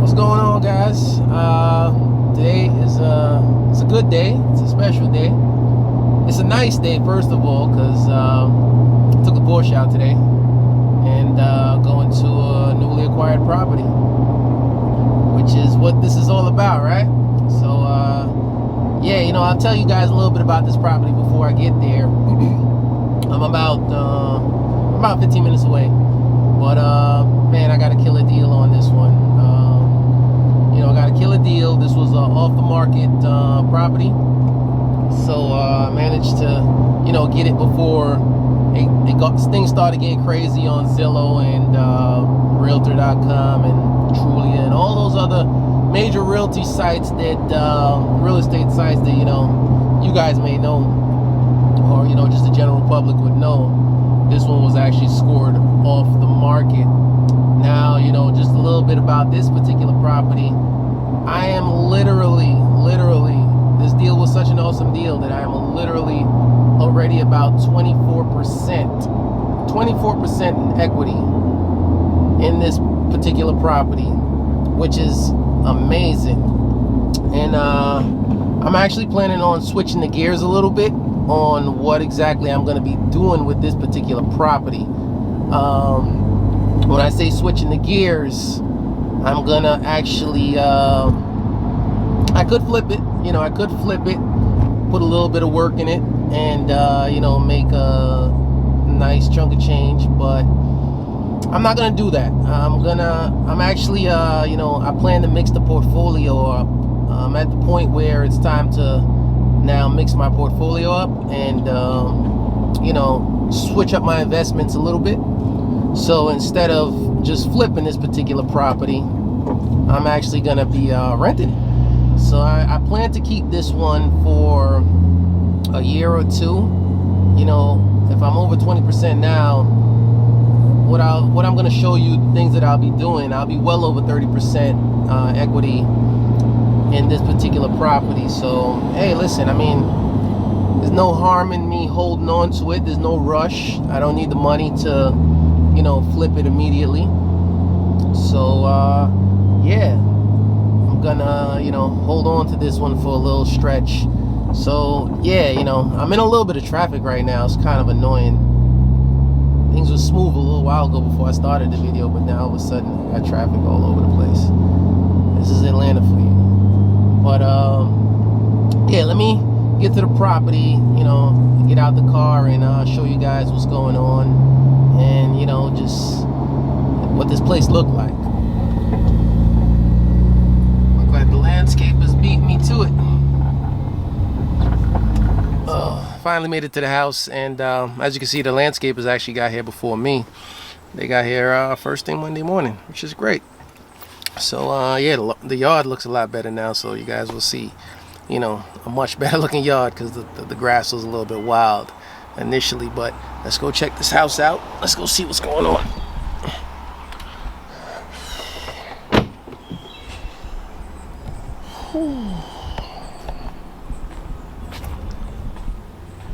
What's going on, guys? Today is it's a good day. It's a special day. It's a nice day, first of all, because I took the Porsche out today and going to a newly acquired property, which is what this is all about, right? So yeah, you know, I'll tell you guys a little bit about this property before I get there. I'm about 15 minutes away, but man, I got a killer deal on this one. You know, I got a killer deal. This was off the market property, so I managed to, you know, get it before things started getting crazy on Zillow and Realtor.com and Trulia and all those other major realty sites that real estate sites that, you know, you guys may know, or, you know, just the general public would know. This one was actually scored off the market. Now, you know, just a little bit about this particular property. I am literally, this deal was such an awesome deal that I am literally already about 24% in equity in this particular property, which is amazing. And I'm actually planning on switching the gears a little bit on what exactly I'm going to be doing with this particular property. When I say switching the gears, I'm going to actually, I could flip it, you know, put a little bit of work in it and, you know, make a nice chunk of change, but I'm not going to do that. I'm actually, you know, I plan to mix the portfolio up. I'm at the point where it's time to now mix my portfolio up and, you know, switch up my investments a little bit. So instead of just flipping this particular property, I'm actually going to be renting it. So I plan to keep this one for a year or two. You know, if I'm over 20% now, what I'm going to show you, the things that I'll be doing, I'll be well over 30% equity in this particular property. So, hey, listen, I mean, there's no harm in me holding on to it. There's no rush. I don't need the money to, you know, flip it immediately. So, yeah, I'm gonna, you know, hold on to this one for a little stretch. So, yeah, you know, I'm in a little bit of traffic right now. It's kind of annoying. Things were smooth a little while ago before I started the video, but now all of a sudden I got traffic all over the place. This is Atlanta for you. But yeah, let me get to the property, you know, get out the car and show you guys what's going on and, you know, just what this place looked like. Look like the landscape is beating me to it. Finally made it to the house, and as you can see, the landscapers actually got here before me. They got here first thing Monday morning, which is great. So yeah, the yard looks a lot better now, so you guys will see, you know, a much better looking yard because the grass was a little bit wild initially. But let's go check this house out. Let's go see what's going on.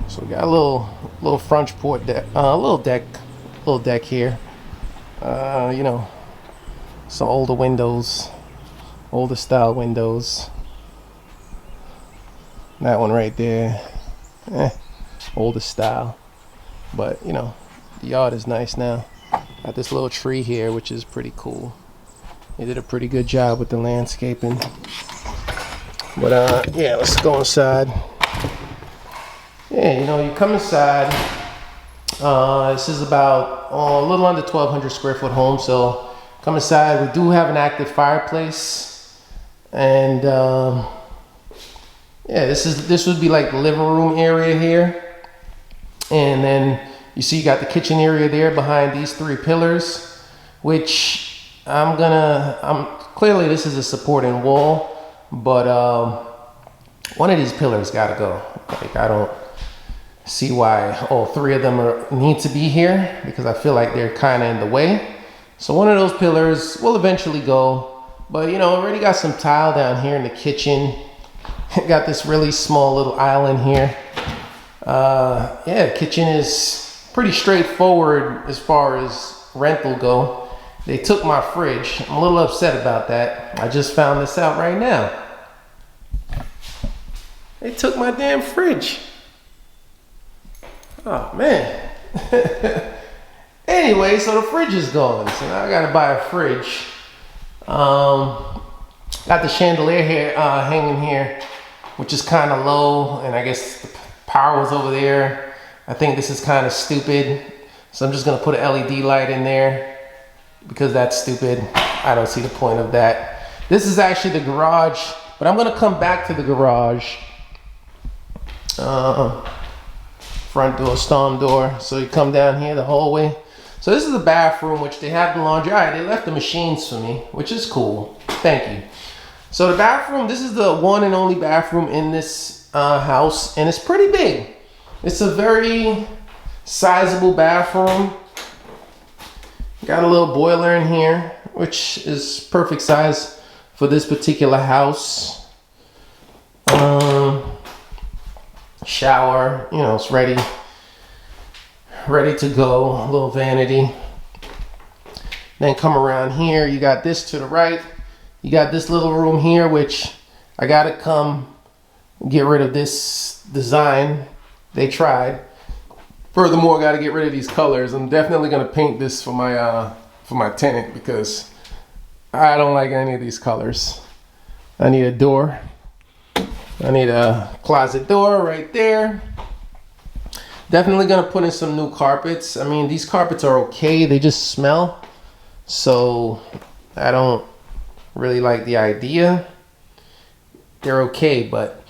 So we got a little front porch deck, little deck here. You know, some older windows, older style windows. That one right there, older style. But you know, the yard is nice now. Got this little tree here, which is pretty cool. They did a pretty good job with the landscaping. But yeah, let's go inside. Yeah, you know, you come inside. This is about a little under 1,200 square foot home. So come inside. We do have an active fireplace, and yeah, this would be like the living room area here, and then you see you got the kitchen area there behind these three pillars, which clearly this is a supporting wall, but one of these pillars gotta go. Like, I don't see why all three of them need to be here, because I feel like they're kind of in the way. So one of those pillars will eventually go, but you know, already got some tile down here in the kitchen. Got this really small little island here. Yeah, kitchen is pretty straightforward as far as rental go, they took my fridge. I'm a little upset about that. I just found this out right now. They took my damn fridge. Oh man. Anyway, so the fridge is gone. So now I gotta buy a fridge. Got the chandelier here hanging here, which is kind of low, and I guess the power was over there. I think this is kind of stupid, so I'm just gonna put an LED light in there because that's stupid. I don't see the point of that. This is actually the garage, but I'm gonna come back to the garage. Front door, storm door. So you come down here, the hallway. So this is the bathroom, which they have the laundry. All right, they left the machines for me, which is cool. Thank you. So the bathroom, this is the one and only bathroom in this house, and it's pretty big. It's a very sizable bathroom. Got a little boiler in here, which is perfect size for this particular house. Shower, you know, it's ready to go. A little vanity. Then come around here, you got this to the right. You got this little room here, which I gotta come get rid of this design. They tried. Furthermore, I gotta get rid of these colors. I'm definitely gonna paint this for my tenant because I don't like any of these colors. I need a door. I need a closet door right there. Definitely gonna put in some new carpets. I mean, these carpets are okay. They just smell. So I don't really like the idea. They're okay, but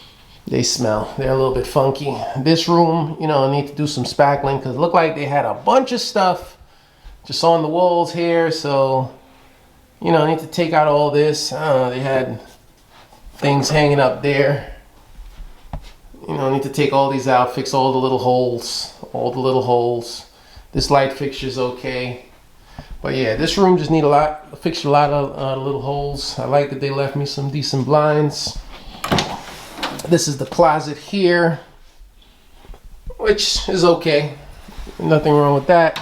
they smell. They're a little bit funky. This room, you know, I need to do some spackling because it looked like they had a bunch of stuff just on the walls here. So, you know, I need to take out all this. I don't know, they had things hanging up there. You know, I need to take all these out, fix all the little holes, This light fixture's okay. But yeah, this room just need fix a lot of little holes. I like that they left me some decent blinds. This is the closet here, which is okay. Nothing wrong with that.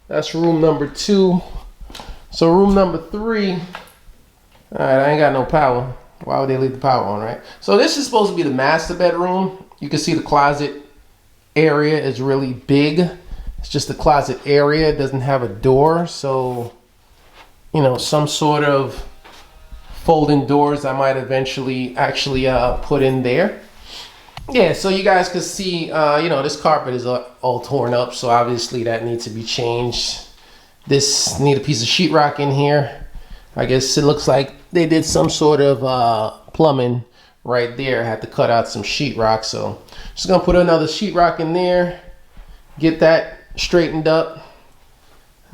That's room number 2. So room number 3, all right, I ain't got no power. Why would they leave the power on, right? So this is supposed to be the master bedroom. You can see the closet area is really big. It's just the closet area. It doesn't have a door. So, you know, some sort of folding doors I might eventually actually put in there. Yeah, so you guys can see, you know, this carpet is all torn up. So obviously that needs to be changed. This need a piece of sheetrock in here. I guess it looks like they did some sort of plumbing right there. I had to cut out some sheetrock, so just gonna put another sheetrock in there, get that straightened up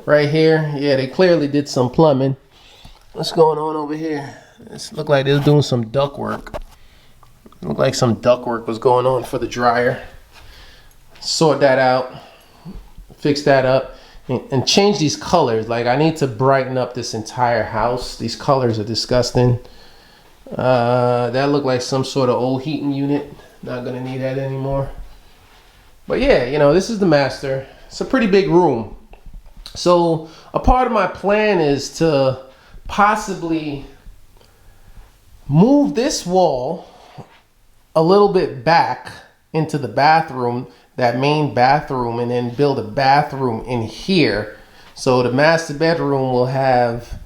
right here. Yeah, they clearly did some plumbing. What's going on over here? It looked like they were doing some duct work. It looked like some duct work was going on for the dryer. Sort that out, fix that up. And change these colors. Like, I need to brighten up this entire house. These colors are disgusting. That looked like some sort of old heating unit. Not gonna need that anymore. But yeah, you know, this is the master. It's a pretty big room. So a part of my plan is to possibly move this wall a little bit back into the bathroom, that main bathroom, and then build a bathroom in here. So the master bedroom will have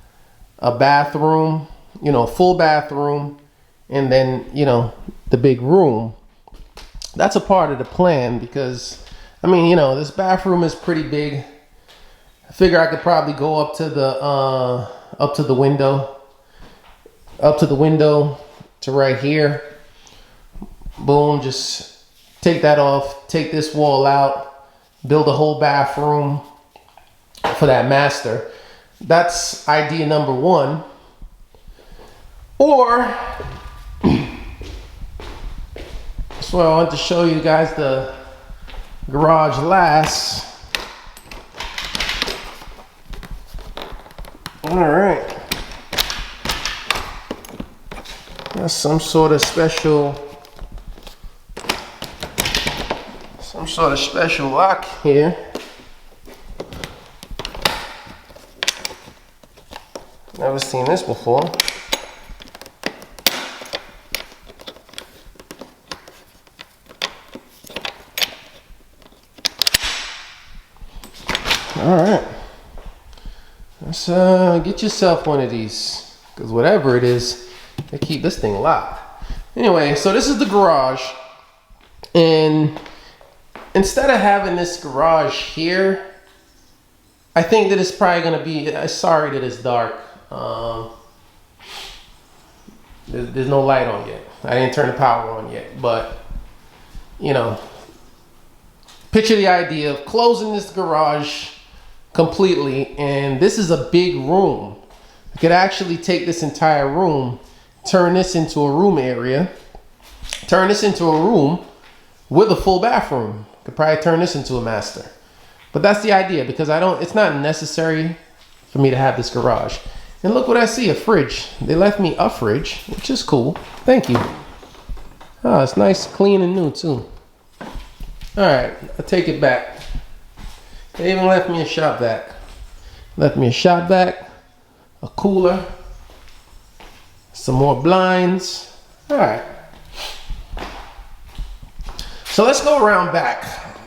a bathroom, you know, a full bathroom, and then, you know, the big room. That's a part of the plan because, I mean, you know, this bathroom is pretty big. I figure I could probably go up to the window to right here. Boom, just take that off, take this wall out, build a whole bathroom for that master. That's idea number 1. Or, that's why I want to show you guys the garage last. All right. That's some sort of special lock here. Never seen this before. All right, let's get yourself one of these, because whatever it is, they keep this thing locked. Anyway, so this is the garage, and instead of having this garage here, I think that it's probably gonna be, sorry that it's dark. There's no light on yet. I didn't turn the power on yet, but you know, picture the idea of closing this garage completely, and this is a big room. I could actually take this entire room, turn this into a room area, turn this into a room with a full bathroom. Could probably turn this into a master. But that's the idea, because it's not necessary for me to have this garage. And look what I see, a fridge. They left me a fridge, which is cool. Thank you. Oh, it's nice, clean and new too. All right, I'll take it back. They even left me a shop vac. Left me a shop vac, a cooler, some more blinds. All right. So let's go around back.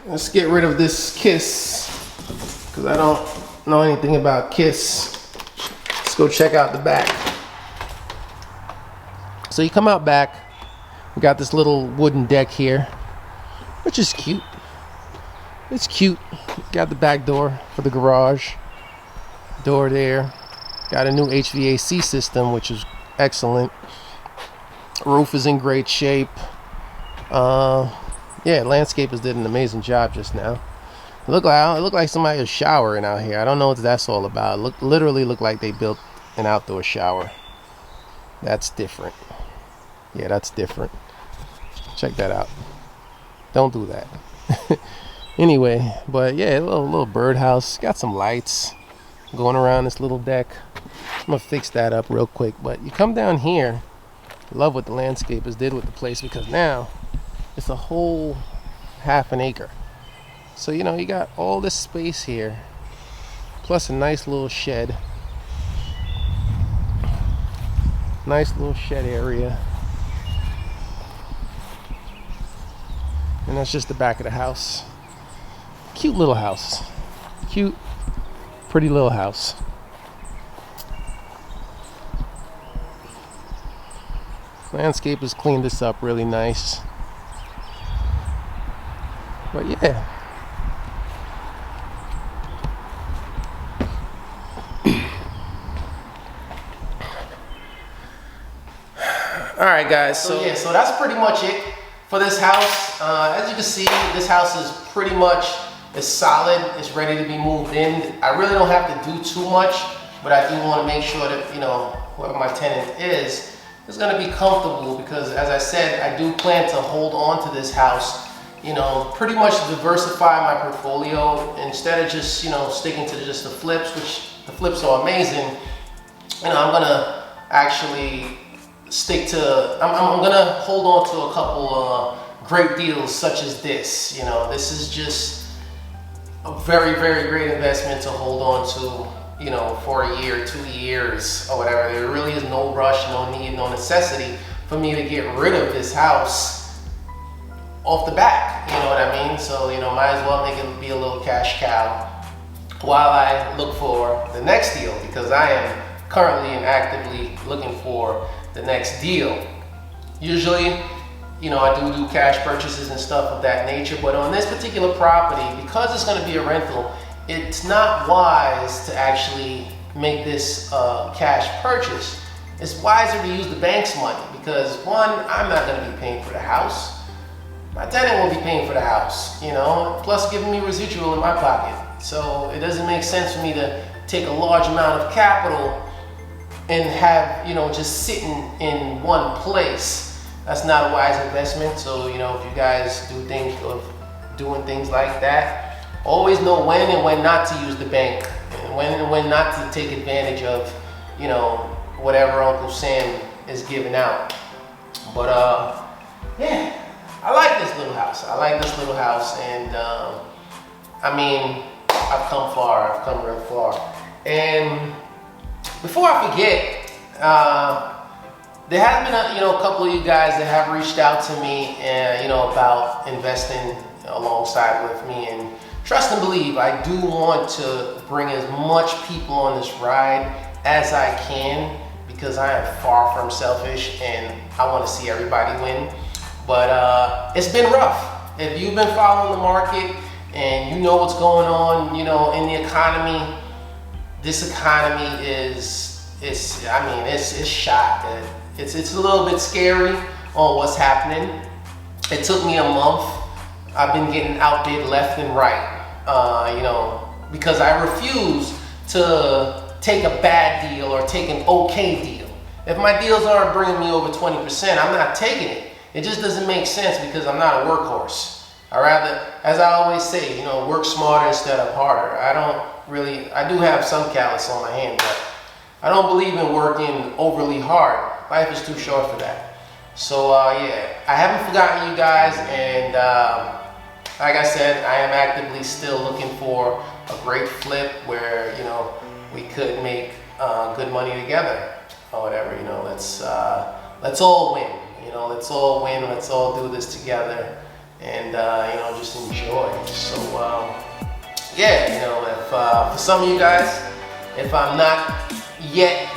Let's get rid of this Kiss, because I don't know anything about Kiss. Let's go check out the back. So you come out back. We got this little wooden deck here, which is cute. It's cute. Got the back door for the garage. Door there. Got a new HVAC system, which is excellent. Roof is in great shape. Yeah, landscapers did an amazing job just now. It looked like somebody was showering out here. I don't know what that's all about. Literally looked like they built an outdoor shower. That's different. Yeah, that's different. Check that out. Don't do that. Anyway, but yeah, a little birdhouse. Got some lights going around this little deck. I'm gonna fix that up real quick. But you come down here. Love what the landscapers did with the place, because now it's a whole half an acre. So you know, you got all this space here, plus a nice little shed. Nice little shed area. And that's just the back of the house. Cute little house. Cute, pretty little house. Landscapers cleaned this up really nice. But yeah. Alright guys, so yeah, so that's pretty much it for this house. As you can see, this house is pretty much solid. It's ready to be moved in. I really don't have to do too much, but I do want to make sure that, you know, whoever my tenant is going to be comfortable, because as I said, I do plan to hold on to this house, you know, pretty much diversify my portfolio instead of just, you know, sticking to just the flips, which the flips are amazing. You know, I'm going to actually stick to, I'm going to hold on to a couple great deals such as this. You know, this is just a very, very great investment to hold on to, you know, for a year, 2 years, or whatever. There really is no rush, no need, no necessity for me to get rid of this house off the bat, you know what I mean? So, you know, might as well make it be a little cash cow while I look for the next deal, because I am currently and actively looking for the next deal. Usually, you know, I do cash purchases and stuff of that nature, but on this particular property, because it's going to be a rental, it's not wise to actually make this cash purchase. It's wiser to use the bank's money, because one, I'm not going to be paying for the house. My tenant will be paying for the house, you know, plus giving me residual in my pocket. So it doesn't make sense for me to take a large amount of capital and have, you know, just sitting in one place. That's not a wise investment. So, you know, if you guys do things of doing things like that, always know when and when not to use the bank, and when not to take advantage of, you know, whatever Uncle Sam is giving out. But yeah, I like this little house. I like this little house, and I mean, I've come far. I've come real far, and before I forget, there has been a couple of you guys that have reached out to me and about investing alongside with me, and trust and believe, I do want to bring as much people on this ride as I can, because I am far from selfish and I want to see everybody win. But it's been rough. If you've been following the market and you know what's going on, in the economy, this economy it's shot. It's a little bit scary on what's happening. It took me a month. I've been getting outbid left and right, because I refuse to take a bad deal or take an okay deal. If my deals aren't bringing me over 20%, I'm not taking it. It just doesn't make sense because I'm not a workhorse. I rather, as I always say, work smarter instead of harder. I do have some callus on my hand, but I don't believe in working overly hard. Life is too short for that. So yeah, I haven't forgotten you guys, and like I said, I am actively still looking for a great flip where we could make good money together or whatever. Let's all win. Let's all win. Let's all do this together, and just enjoy. So yeah, if for some of you guys, if I'm not yet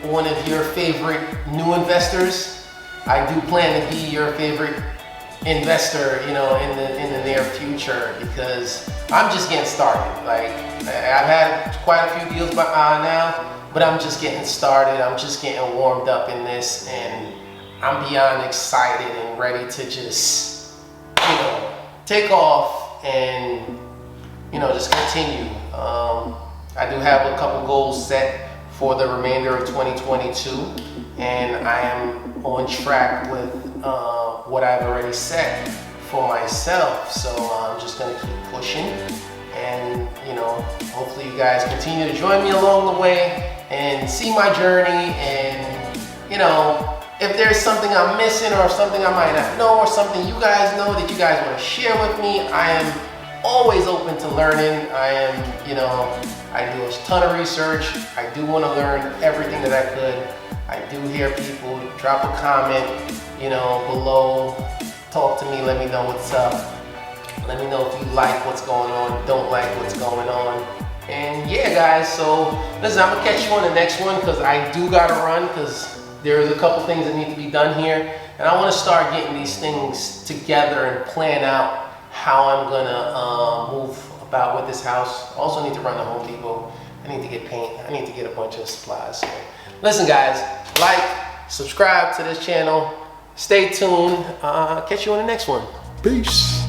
one of your favorite new investors, I do plan to be your favorite investor, in the near future, because I'm just getting started. Like, I've had quite a few deals now, but I'm just getting started. I'm just getting warmed up in this, and I'm beyond excited and ready to just, take off and, just continue. I do have a couple goals set for the remainder of 2022, and I am on track with what I've already set for myself. So I'm just gonna keep pushing, and hopefully you guys continue to join me along the way and see my journey. And if there's something I'm missing or something I might not know or something you guys know that you guys want to share with me, I am always open to learning. I do a ton of research. I do want to learn everything that I could. I do hear people drop a comment, below. Talk to me, let me know what's up. Let me know if you like what's going on, don't like what's going on. And yeah, guys, so listen, I'm gonna catch you on the next one, because I do gotta run, because there's a couple things that need to be done here. And I want to start getting these things together and plan out how I'm gonna move about with this house. I also need to run to Home Depot. I need to get paint. I need to get a bunch of supplies. So listen, guys, like, subscribe to this channel. Stay tuned. Catch you on the next one. Peace.